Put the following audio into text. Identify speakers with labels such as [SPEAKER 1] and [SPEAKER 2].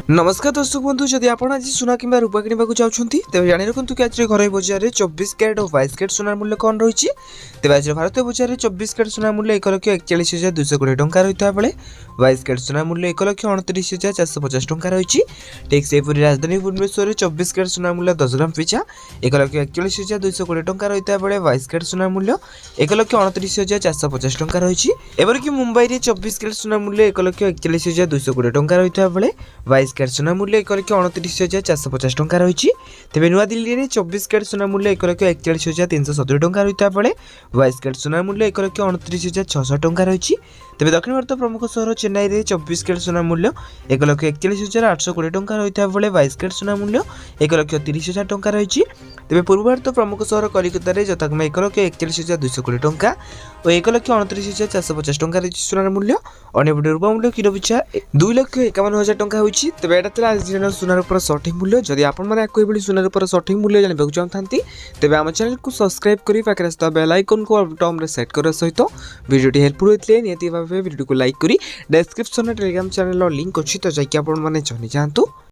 [SPEAKER 1] नमस्कार दर्शक बंधु जदि आप आज सुना कि रूपा किणवा चाहते तेज जाणी रखु कि आज घर बजार में 24 कैरेट और 22 कैरेट सुनार मूल्य कौन रही तेज आज भारतीय बजार में 24 कैरेट सुनार मूल्य 1,41,220 टंका रही बेले 22 कैरेट सुनार मूल्य 1,29,450 टंका रही। ठीक से राजधानी भुवनेश्वर में 24 कैरेट सुनार मूल्य 10 ग्राम पिछा 1,41,220 टंका रही बेले 22 कैरेट सुनार मूल्य 1,29,450 टंका रही। एवरकि मुंबई में 24 कैरेट सुनार मूल्य 1,41,220 टंका रही बेले 22 कैरेट सुना मूल्य 1,29,450 टंका रही। तेज नुआदिल्ली में 24 कैरेट सुना मूल्य 1,41,370 टंका रही बेले 22 कैरेट सुना मूल्य 1,29,600 टंका रही। तेज दक्षिण भारत प्रमुख सहर चेन्नई में 24 कैरेट सुना मूल्य 1,41,820 टंका रही बेले 22 कैरेट सुना मूल्य 1,30,000 टंका रही। तेज पूर्व भारत प्रमुख सहर कलिकता में यथाक्रमे 1,41,220 टंका और 1,29,450 टंका रही सुनार मूल्य। अन्यपटे रूपा मूल्य किलो पिछा 2,51,000 टंका होती। तेज यहाँ आज सुनार उपर सठिक मूल्य। जदि आपड़ी सुनार उपर सठिक मूल्य जानवा चाहते तेज आम चैनल को सब्सक्राइब कर पाखे बेल आइकन को टॉम रे सेट करने सहित वीडियो हेल्पफुल होते निहती भाव वीडियो को लाइक करी डिस्क्रिप्शन टेलीग्राम चैनल लिंक अच्छी तो जाकि आपने जानी जातु।